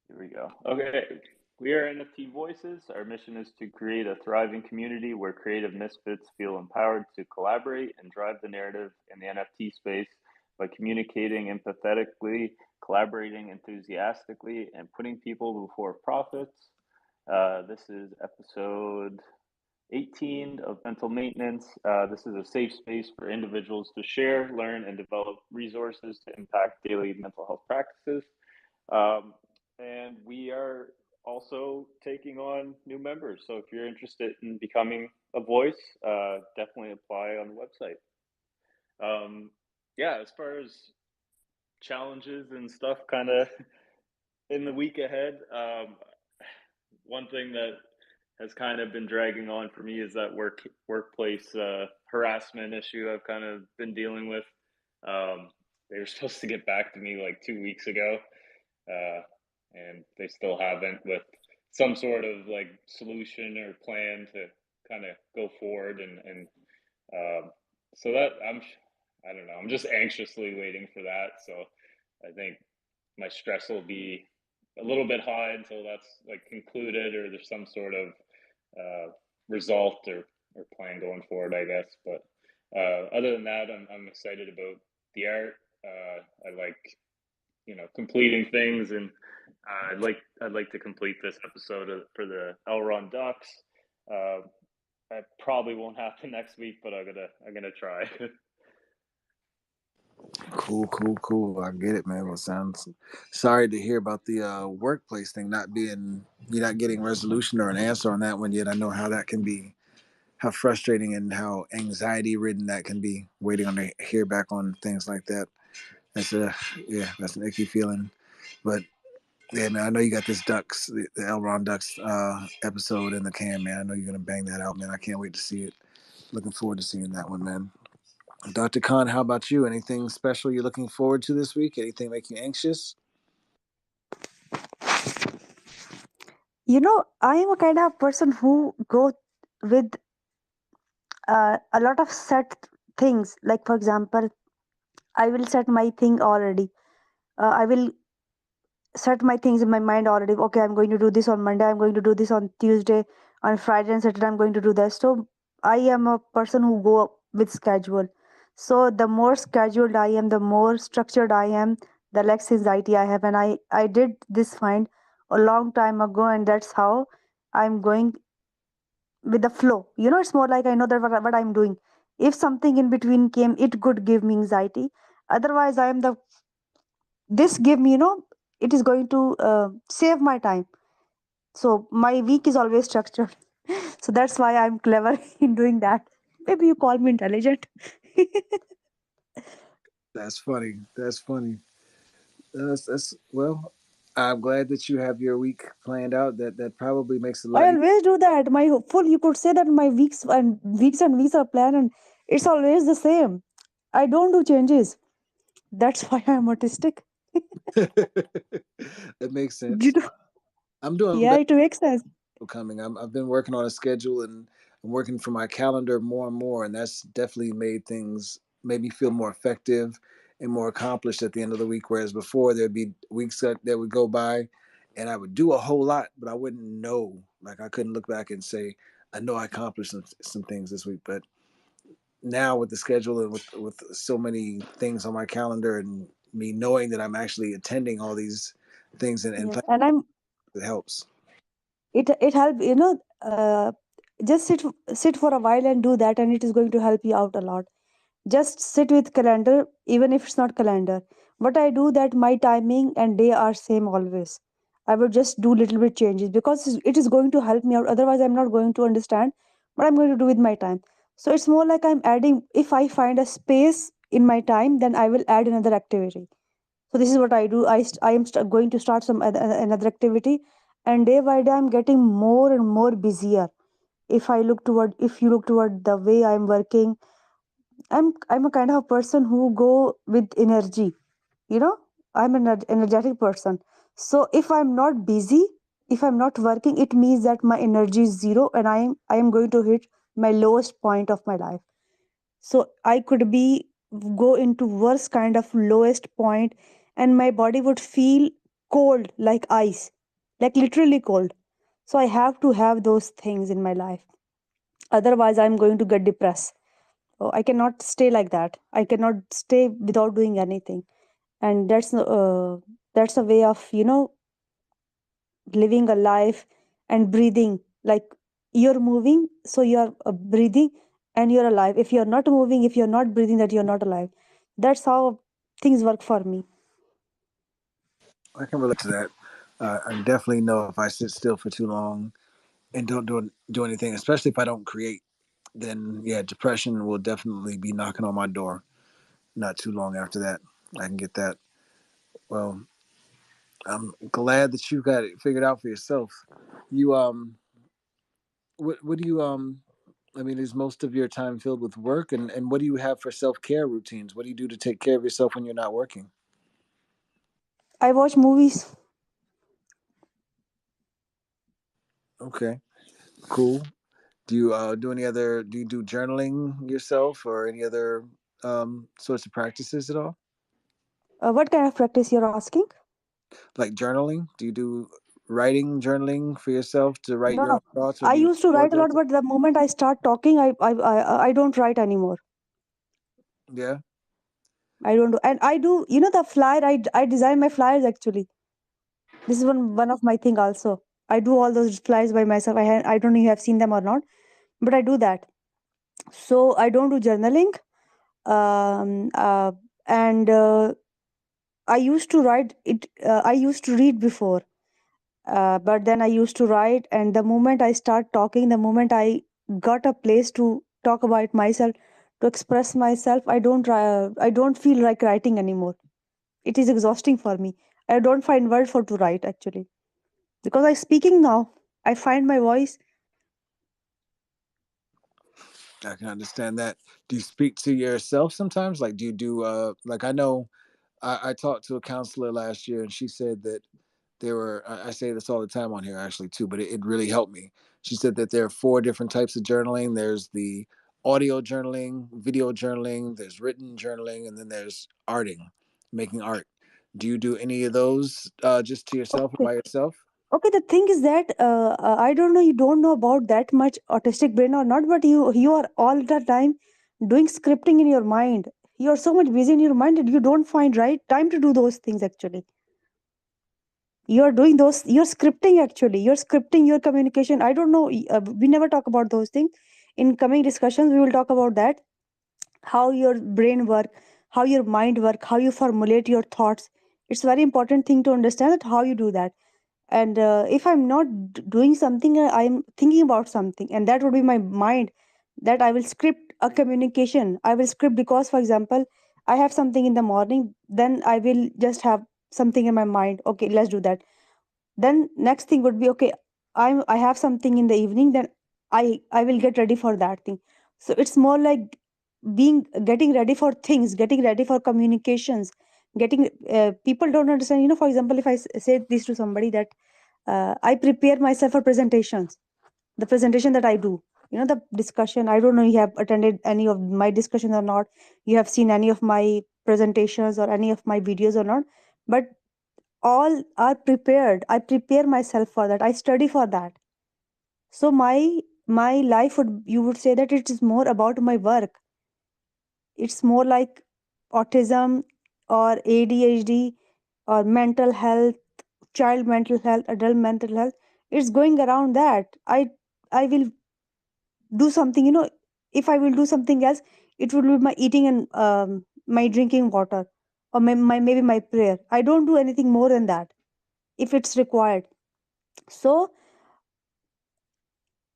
Here we go. Okay. We are NFT Voices. Our mission is to create a thriving community where creative misfits feel empowered to collaborate and drive the narrative in the NFT space by communicating empathetically, collaborating enthusiastically, and putting people before profits. This is episode 18 of Mental Maintenance. This is a safe space for individuals to share, learn, and develop resources to impact daily mental health practices. Um, and we are also taking on new members. So if you're interested in becoming a voice, definitely apply on the website. Yeah, as far as challenges and stuff, kind of in the week ahead, one thing that has kind of been dragging on for me is that workplace harassment issue I've kind of been dealing with. They were supposed to get back to me like 2 weeks ago, uh, and they still haven't with some sort of like solution or plan to kind of go forward and so that I don't know, I'm just anxiously waiting for that. So I think my stress will be a little bit high until that's like concluded or there's some sort of result or plan going forward, I guess. But other than that, I'm excited about the art. I like completing things, and I'd like to complete this episode for the Elron Ducks. Uh, that probably won't happen next week, but I'm gonna try. Cool, cool, cool. I get it, man. Well, sounds sorry to hear about the workplace thing not being you're not getting resolution or an answer on that one yet. I know how that can be, how frustrating and how anxiety ridden that can be. Waiting on to hear back on things like that. That's a yeah, that's an icky feeling. But yeah, man, I know you got this Ducks, the Elron Ducks episode in the can, man. I know you're gonna bang that out, man. I can't wait to see it. Looking forward to seeing that one, man. Dr. Khan, how about you? Anything special you're looking forward to this week? Anything make you anxious? I am a kind of person who go with a lot of set things. Like for example, I will set my thing already. I will set my things in my mind already. Okay, I'm going to do this on Monday. I'm going to do this on Tuesday. On Friday and Saturday, I'm going to do this. So I am a person who go with schedule. So the more scheduled I am, the more structured I am, the less anxiety I have. And I did this find a long time ago, and that's how I'm going with the flow. It's more like I know that what I'm doing. If something in between came, it could give me anxiety. Otherwise, I am the this give me, it is going to save my time. So my week is always structured. So that's why I'm clever in doing that. Maybe you call me intelligent. That's funny. That's funny. That's well. I'm glad that you have your week planned out. That probably makes it a I lot easier. always do that. My full, you could say that my weeks and weeks are planned, and it's always the same. I don't do changes. That's why I'm autistic. That makes You sense. know? I'm doing Yeah, better it makes sense. coming. I've been working on a schedule and I'm working for my calendar more and more, and that's definitely made me feel more effective and more accomplished at the end of the week. Whereas before there'd be weeks that would go by, and I would do a whole lot, but I wouldn't know. Like I couldn't look back and say I know I accomplished some things this week. But now with the schedule and with so many things on my calendar and me knowing that I'm actually attending all these things and Yes, planning, and it helps. it help. Just sit for a while and do that, and it is going to help you out a lot. Just sit with calendar, even if it's not calendar. What I do that my timing and day are same always. I would just do little bit changes because it is going to help me out. Otherwise, I'm not going to understand what I'm going to do with my time. So it's more like I'm adding. If I find a space in my time, then I will add another activity. So this is what I do. Going to start another activity, and day by day I'm getting more and more busier. If you look toward the way I'm working, I'm a kind of person who go with energy. You know, I'm an energetic person. So if I'm not busy, if I'm not working, it means that my energy is zero, and I am going to hit my lowest point of my life. So I could be go into worst kind of lowest point, and my body would feel cold like ice, like literally cold. So I have to have those things in my life. Otherwise, I'm going to get depressed. Oh, I cannot stay like that. I cannot stay without doing anything. And that's a way of living a life and breathing. Like you're moving, so you're breathing, and you're alive. If you're not moving, if you're not breathing, that you're not alive. That's how things work for me. I can relate to that. I definitely know if I sit still for too long and don't do anything, especially if I don't create, then yeah, depression will definitely be knocking on my door. Not too long after that, I can get that. Well, I'm glad that you got it figured out for yourself. You what do you I mean, is most of your time filled with work, and what do you have for self care routines? What do you do to take care of yourself when you're not working? I watch movies. Okay, cool. Do you do any other? Do you do journaling yourself or any other sorts of practices at all? What kind of practice you're asking? Like journaling? Do you do writing, journaling for yourself to write No, your no. own thoughts, or I do you used to record write a lot, those? but the moment I start talking, I don't write anymore. Yeah, I don't do, and I do. The flyer. I design my flyers actually. This is one of my thing also. I do all those flyers by myself. I don't know if you have seen them or not, but I do that. So I don't do journaling. Um, uh, and I used to write it. I used to read before, but then I used to write. And the moment I start talking, the moment I got a place to talk about myself, to express myself, I don't feel like writing anymore. It is exhausting for me. I don't find word for to write actually, because I speaking now. I find my voice. I can understand that. Do you speak to yourself sometimes? Like, do you do like I know I talked to a counselor last year, and she said that there were, I say this all the time on here actually too, but it really helped me. She said that there are four different types of journaling. There's the audio journaling, video journaling, there's written journaling, and then there's arting, making art. Do you do any of those just to yourself or Okay. by yourself? Okay, the thing is that I don't know, you don't know about that much autistic brain or not, but you are all the time doing scripting in your mind. You are so much busy in your mind that you don't find right time to do those things actually. You are doing those, you're scripting actually. You're scripting your communication. I don't know, we never talk about those things. In coming discussions, we will talk about that. How your brain work, how your mind work, how you formulate your thoughts. It's very important thing to understand that how you do that. And if I'm not doing something, I'm thinking about something, and that would be my mind, that I will script a communication. I will script because, for example, I have something in the morning, then I will just have something in my mind, okay, let's do that. Then next thing would be, okay, I have something in the evening, then I will get ready for that thing. So it's more like getting ready for things, getting ready for communications, getting people don't understand, for example, if I say this to somebody, that I prepare myself for presentations, the presentation that I do, the discussion. I don't know you have attended any of my discussions or not, you have seen any of my presentations or any of my videos or not, but all are prepared. I prepare myself for that, I study for that. So my life would, you would say that it is more about my work. It's more like autism or ADHD or mental health, child mental health, adult mental health. It's going around that. I will do something, if I will do something else, it will be my eating and my drinking water, or maybe my prayer. I don't do anything more than that if it's required. So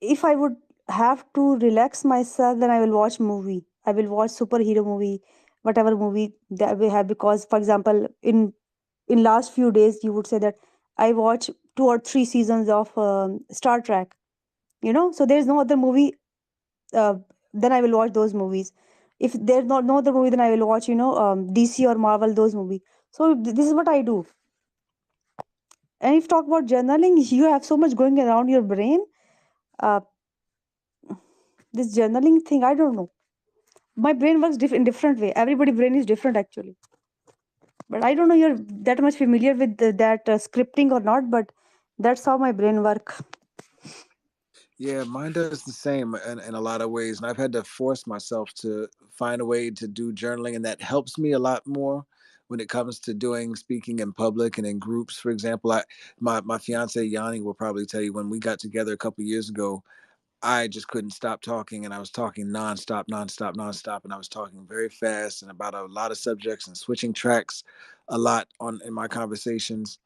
if I would have to relax myself, then I will watch movie. I will watch superhero movie, whatever movie that we have. Because, for example, in last few days, you would say that I watch 2 or 3 seasons of Star Trek. So there is no other movie. Then I will watch those movies. If there's not no other movie, then I will watch DC or Marvel, those movies. So this is what I do. And if you talk about journaling, you have so much going around your brain. Uh, this journaling thing, I don't know. My brain works in different way. Everybody brain is different actually. But I don't know you're that much familiar with that scripting or not. But that's how my brain work. Yeah, mine does the same in a lot of ways. And I've had to force myself to find a way to do journaling, and that helps me a lot more when it comes to doing speaking in public and in groups. For example, my fiance Yanni will probably tell you when we got together a couple years ago, I just couldn't stop talking, and I was talking nonstop, nonstop, nonstop, and I was talking very fast and about a lot of subjects and switching tracks a lot on in my conversations.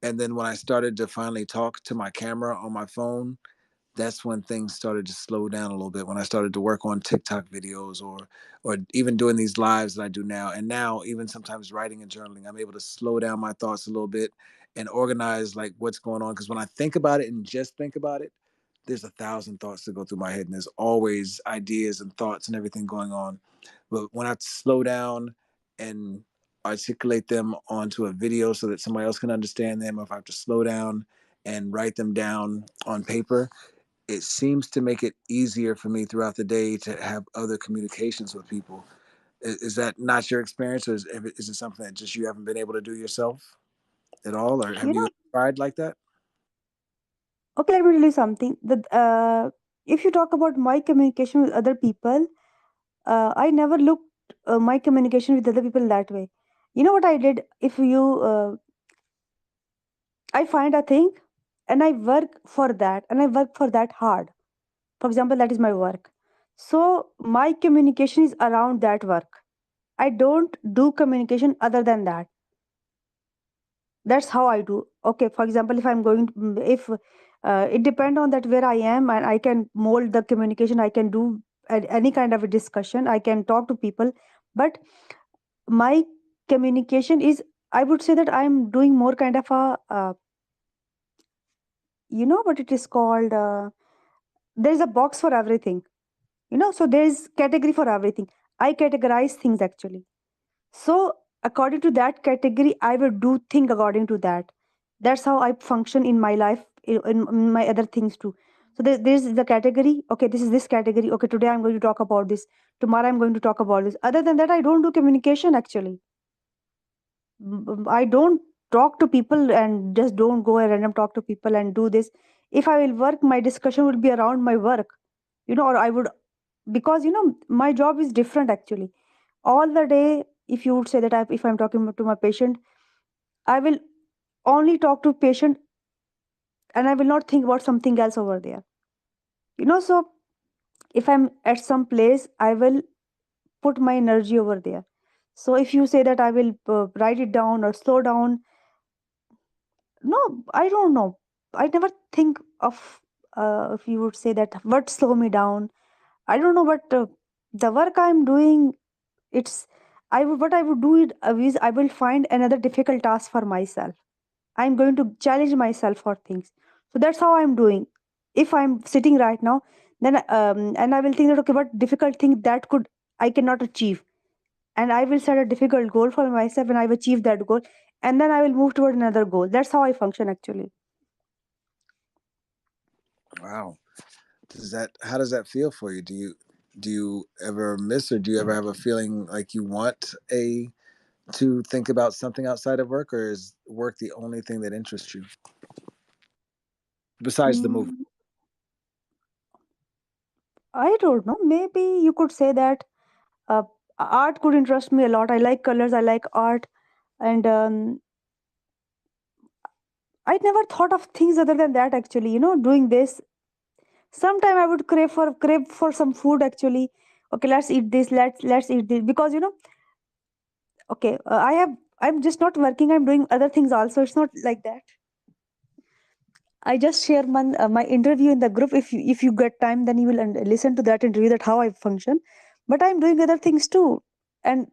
And then when I started to finally talk to my camera on my phone, that's when things started to slow down a little bit, when I started to work on TikTok videos, or even doing these lives that I do now. And now even sometimes writing and journaling, I'm able to slow down my thoughts a little bit and organize like what's going on. Because when I think about it and just think about it, there's 1,000 thoughts that go through my head, and there's always ideas and thoughts and everything going on. But when I slow down and articulate them onto a video so that somebody else can understand them, or if I have to slow down and write them down on paper, it seems to make it easier for me throughout the day to have other communications with people. Is that not your experience, or is it something that just you haven't been able to do yourself at all, or have You you know, tried like that? okay, let me tell you something. If you talk about my communication with other people, I never looked my communication with other people that way. You know what I did? If you, I find a thing, and I work for that, and I work for that hard. For example, that is my work. So my communication is around that work. I don't do communication other than that. That's how I do. Okay, for example, if I'm going if it depend on that where I am, and I can mold the communication. I can do any kind of a discussion, I can talk to people. But my communication is, I would say that I'm doing more kind of a you know what it is called, there is a box for everything. So there is category for everything. I categorize things actually. So according to that category, I will do thing according to that. That's how I function in my life, in my other things too. So there's the category. Okay, this is this category. Okay, today I'm going to talk about this. Tomorrow I'm going to talk about this. Other than that, I don't do communication actually. I don't talk to people and just don't go and random talk to people and do this. If I will work, my discussion will be around my work, or I would, because my job is different actually. All the day, if you would say that if I'm talking to my patient, I will only talk to patient and I will not think about something else over there. So if I'm at some place, I will put my energy over there. So if you say that I will write it down or slow down, no, I don't know. I never think of, if you would say that what slow me down, I don't know. But the work I'm doing, it's, what I would do is I will find another difficult task for myself. I'm going to challenge myself for things. So that's how I'm doing. If I'm sitting right now, then and I will think that, okay, what difficult thing that could I cannot achieve, and I will set a difficult goal for myself, and I've achieved that goal, and then I will move toward another goal. That's how I function actually. Wow. How does that feel for you? Do you ever miss, or do you ever have a feeling like you want a to think about something outside of work, or is work the only thing that interests you besides the movie? Mm, I don't know. Maybe you could say that uh, art could interest me a lot. I like colors. I like art, and I never thought of things other than that actually. Doing this. Sometime I would crave for some food actually. Okay, let's eat this. Let's eat this, because okay, I'm just not working. I'm doing other things also. It's not like that. I just share my interview in the group. If you get time, then you will listen to that interview, that how I function. But I'm doing other things too, and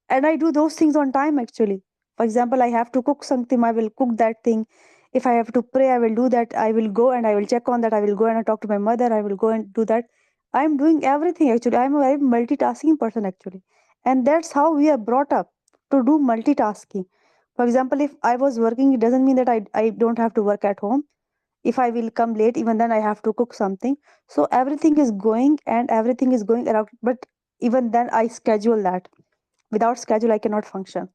and I do those things on time actually. For example, I have to cook something, I will cook that thing. If I have to pray, I will do that. I will go and I will check on that. I will go and I talk to my mother. I will go and do that. I'm doing everything actually. I'm a very multitasking person actually, and that's how we are brought up, to do multitasking. For example, if I was working, it doesn't mean that I don't have to work at home. If I will come late, even then I have to cook something. So everything is going and everything is going around, but even then I schedule that. Without schedule, I cannot function.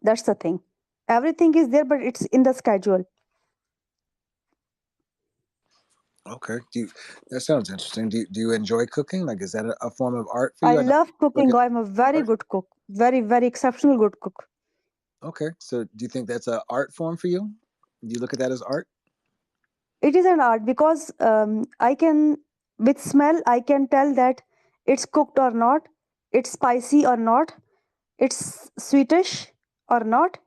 That's the thing. Everything is there, but it's in the schedule. Okay. That sounds interesting. Do you enjoy cooking? Like, is that a form of art for I you? I know love you look cooking. at I'm a very art. good cook. Very, very exceptional good cook. Okay. So do you think that's an art form for you? Do you look at that as art? It is an art because I can, with smell, I can tell that it's cooked or not, it's spicy or not, it's sweetish or not,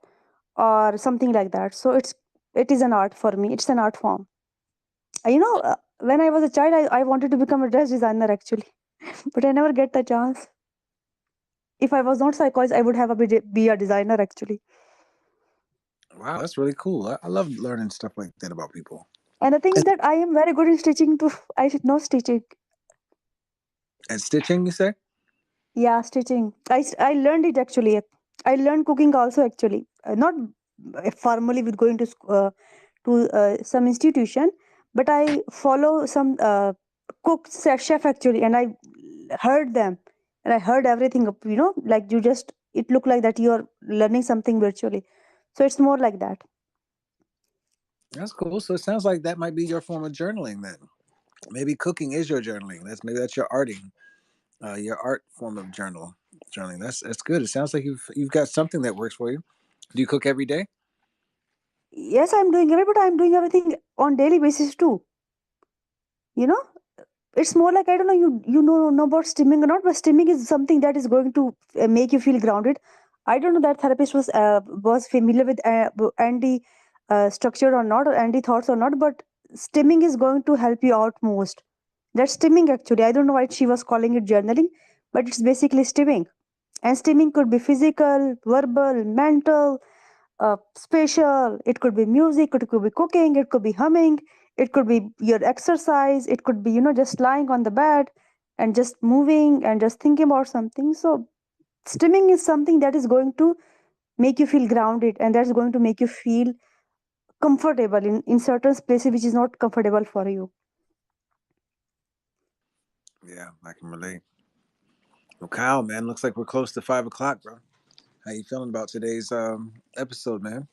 or something like that. So it is an art for me. It's an art form. When I was a child, I wanted to become a dress designer actually, but I never get the chance. If I was not psychologist, I would have be a designer actually. Wow, that's really cool. I love learning stuff like that about people. And the thing is that I am very good in stitching too. I should know stitching. And stitching, you say? Yeah, stitching. I learned it actually. I learned cooking also actually. Not formally with going to some institution, but I follow some chef actually, and I heard them, and I heard everything. Like you just, it looked like that you are learning something virtually. So it's more like that. That's cool. So it sounds like that might be your form of journaling then. Maybe cooking is your journaling. That's your arting, your art form of journaling. That's good. It sounds like you've got something that works for you. Do you cook every day? Yes, I'm doing it, but I'm doing everything on daily basis too. You know, it's more like, I don't know, you know about stimming or not, but stimming is something that is going to make you feel grounded. I don't know that therapist was familiar with anti structure or not, or anti thoughts or not, but stimming is going to help you out most. That's stimming actually. I don't know why she was calling it journaling, but it's basically stimming. And stimming could be physical, verbal, mental, spatial. It could be music, it could be cooking, it could be humming, it could be your exercise, it could be just lying on the bed and just moving and just thinking about something. So stimming is something that is going to make you feel grounded, and that's going to make you feel comfortable in certain places which is not comfortable for you. Yeah, I can relate. Well, Kyle, man, looks like we're close to 5 o'clock, bro. How you feeling about today's episode, man?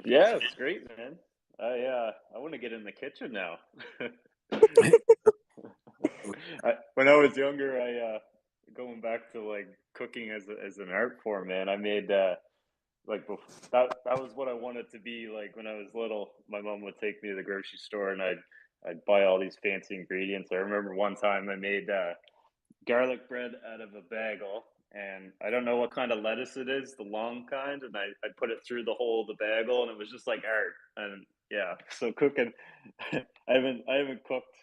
Yeah, it's great, man. I want to get in the kitchen now. When I was younger, going back to like cooking as an art form, man. I made that was what I wanted to be like when I was little. My mom would take me to the grocery store, and I'd buy all these fancy ingredients. I remember one time I made garlic bread out of a bagel, and I don't know what kind of lettuce it is, the long kind, and I put it through the hole of the bagel, and it was just like art. And yeah, so cooking, I haven't cooked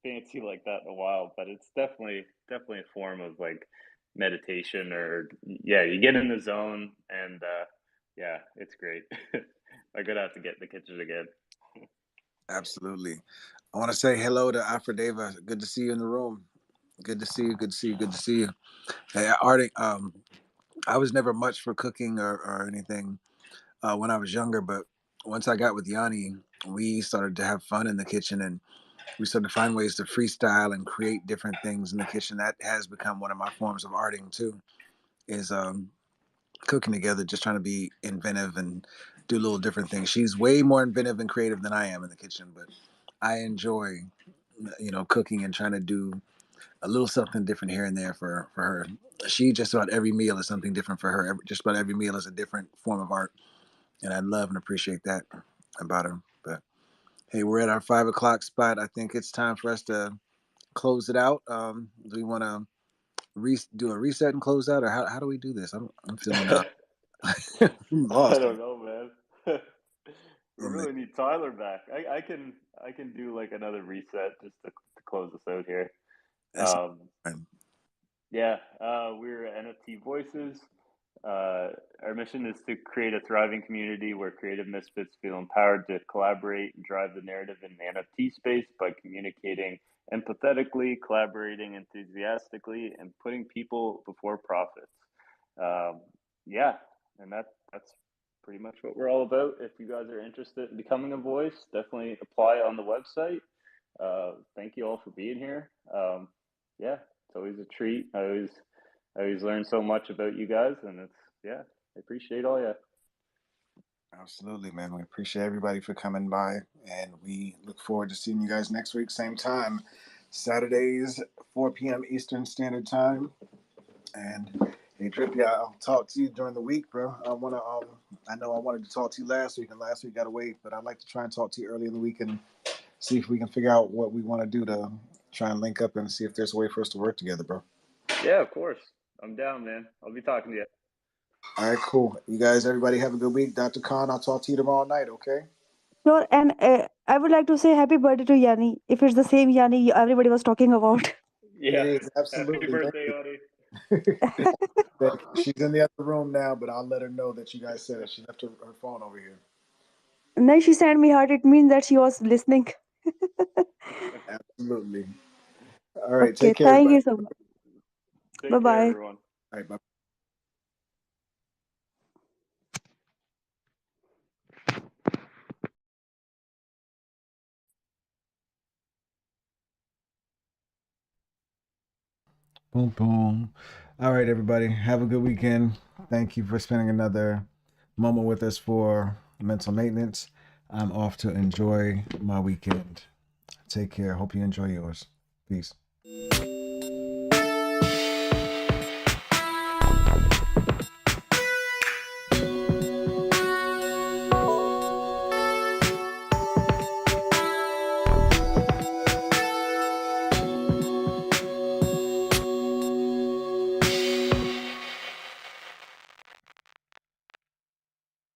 fancy like that in a while, but it's definitely a form of like meditation, or yeah, you get in the zone, and yeah, it's great. I'm gonna have to get in the kitchen again. Absolutely. I want to say hello to Afrodeva. Good to see you in the room. Good to see you. Good to see you. Good to see you. Hey, Artie, I was never much for cooking or anything when I was younger, but once I got with Yanni, we started to have fun in the kitchen, and we started to find ways to freestyle and create different things in the kitchen. That has become one of my forms of arting too, is cooking together, just trying to be inventive and do little different things. She's way more inventive and creative than I am in the kitchen, but I enjoy, cooking and trying to do a little something different here and there for her. She just about every meal is something different for her. Just about every meal is a different form of art, and I love and appreciate that about her. But hey, we're at our 5 o'clock spot. I think it's time for us to close it out. Do we want to do a reset and close out, or how do we do this? I'm feeling I'm I lost. don't know, man. We Oh, man. really need Tyler back. I can do like another reset just to close us out here. That's Um, fine. yeah, we're NFT Voices. Our mission is to create a thriving community where creative misfits feel empowered to collaborate and drive the narrative in the NFT space by communicating empathetically, collaborating enthusiastically, and putting people before profits. Um, yeah, and that's pretty much what we're all about. If you guys are interested in becoming a voice, definitely apply on the website. Thank you all for being here. Yeah, it's always a treat. I always learn so much about you guys, and I appreciate all you. Absolutely, man. We appreciate everybody for coming by, and we look forward to seeing you guys next week, same time, Saturdays, 4 p.m. Eastern Standard Time. And hey, Drippy, I'll talk to you during the week, bro. I know I wanted to talk to you last week, and last week got to wait, but I'd like to try and talk to you early in the week and see if we can figure out what we want to do to try and link up and see if there's a way for us to work together, bro. Yeah, of course. I'm down, man. I'll be talking to you. All right, cool. You guys, everybody have a good week. Dr. Khan, I'll talk to you tomorrow night, okay? Sure, and I would like to say happy birthday to Yanni. If it's the same Yanni everybody was talking about. It Yeah. is, Happy absolutely. Thank birthday, you. Audie. She's in the other room now, but I'll let her know that you guys said it. She left her phone over here. And then she sent me heart. It means that she was listening. Absolutely. All right, Okay, take care, thank everybody. you so much. Bye Take care, bye. everyone. All right, bye. Boom, boom. All right, everybody. Have a good weekend. Thank you for spending another moment with us for mental maintenance. I'm off to enjoy my weekend. Take care. Hope you enjoy yours. Peace.